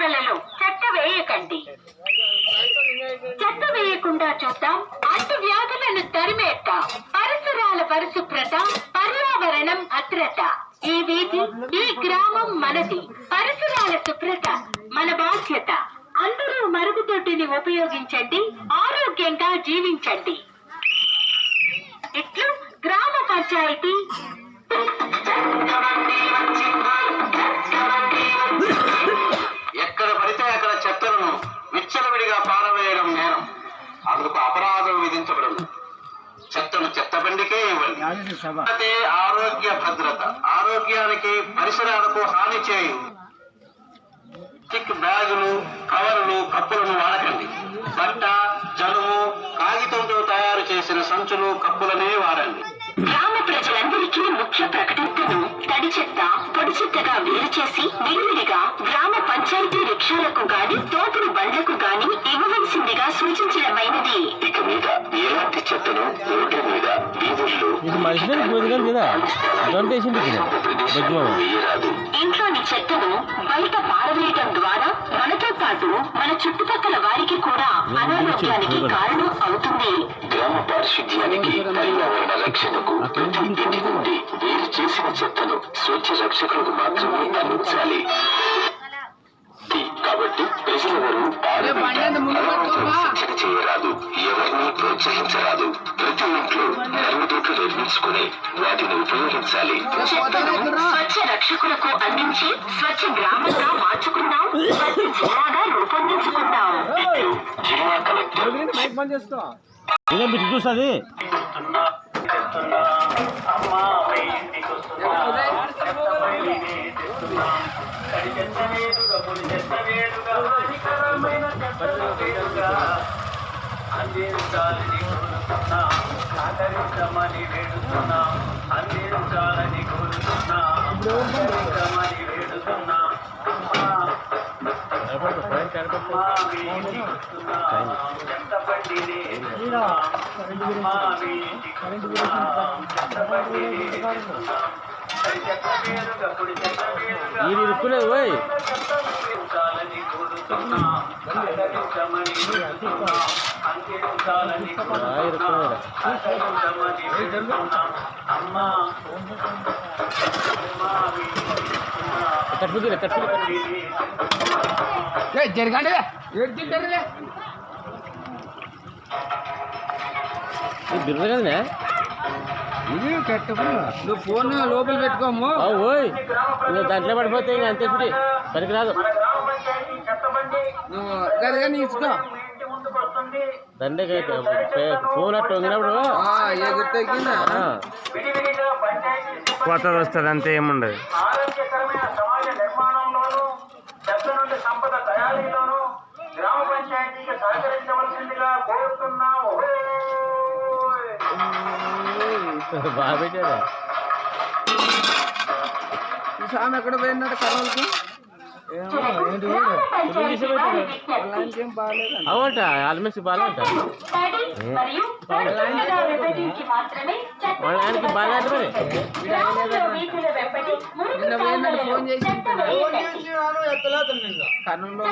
పరిసరాలలో చెత్త వేయకండి. చెత్త వేయకుండా చూద్దాం, అంటు వ్యాధులను తరిమేద్దాం. పరిసరాల పరిశుభ్రత, పర్యావరణం భద్రత. ఈ వీధి, ఈ గ్రామం మనది. పరిసరాల శుభ్రత మన బాధ్యత. అందరూ మరుగుదొడ్డిని ఉపయోగించండి, ఆరోగ్యంగా జీవించండి. ఇట్లు గ్రామ పంచాయతీ. ఎక్కడ పడితే అక్కడ చెత్తలను విచ్చలవిడిగా పారవేయడం నేరం. అందుకు అపరాధం విధించబడదు. చెత్తను చెత్తబండికే ఇవ్వండి. ఆరోగ్య భద్రత. ఆరోగ్యానికి, పరిసరాలకు హాని చేయు ప్లాస్టిక్ బ్యాగులు, కవర్లు, కప్పులను వాడకండి. బట్ట, జనుము, కాగితంతో తయారు చేసిన సంచులు, కప్పులనే వాడండి. గ్రామ ప్రజలందరికీ ముఖ్య ప్రకటనను తడి చెత్త, పొడి చెత్తగా వేరు చేసి విడివిడిగా గ్రామ పంచాయతీ రిక్షాలకు గాని, తోపుడు బండ్లకు గాని ఇవ్వవలసిందిగా సూచించడమైనది. ఇక మీద ఎలాంటి చెత్తను రోడ్డు మీద, వీధుల్లో ఇంట్లోని చెత్తను బయట పారవేయడం ద్వారా మనతో పాటు మన చుట్టుపక్కల వారికి కూడా అనారోగ్యానికి కారణం అవుతుంది. గ్రామ పారిశుద్ధ్యానికి, పర్యావరణ రక్షణకు ప్రతి ఇంటి నుండి వేరు చేసిన చెత్తను స్వచ్ఛ రక్షకులకు మాత్రమే అందించాలి. కాబట్టి ప్రజలెవరూ శిక్షణ చేయరాదు, ఎవరిని ప్రోత్సహించరాదు. ప్రతి ఇంట్లో మరుగుదొడ్లు నిర్మించుకుని వాటిని ఉపయోగించాలి. స్వచ్ఛ రక్షకులకు అందించి స్వచ్ఛ గ్రామంగా మార్చుకుందాం, స్వచ్ఛ జిల్లాగా రూపొందించుకుందాం. జిల్లా కలెక్టర్. చూస్తుంది అందించాలని కోరుతున్నా, ఆదరించమని వేడుతున్నా, అందించాలని కోరుతున్నా, ఆదరించమని వేడుతున్నా. ఇరుక్కులేదు పోయి జరగండి బిర్ర కదనే ఇది కట్టకు. నువ్వు ఫోన్ లోపల పెట్టుకోము. ఓయ్ దాంట్లో పడిపోతే ఇంకా అంతే ఫుడి పనికి రాదు. నువ్వు గదిగా ఇచ్చుకో. దండే ఫోన్ అట్టు వంగినప్పుడు ఎగురుతగ్గిన కొత్తది వస్తుంది, అంతే ఏముండదు. ఆరోగ్యకరమైన సమాజ నిర్మాణంలోనూ, చెత్త నుండి సంపద తయారీలోనూ గ్రామ పంచాయతీకి సహకరించవలసిందిగా కోరుతున్నాము. బాగా పెట్టారా సామె ఎక్కడ పోయినట్టు కర్నూలుకి అవంట ఆల్మోస్ట్ బాగాలంట వాళ్ళ ఆయనకి బాగా మరి నిన్న పోయినట్టు ఫోన్ చేసి కర్నూలులో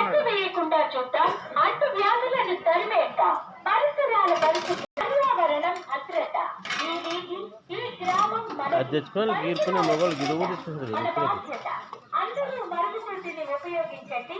అది తెచ్చుకోవాలి. గీరుకునే మొగలు గిడుగు తెచ్చుకుంటుంది. అందరూ మరుగుదొడ్డిని ఉపయోగించండి,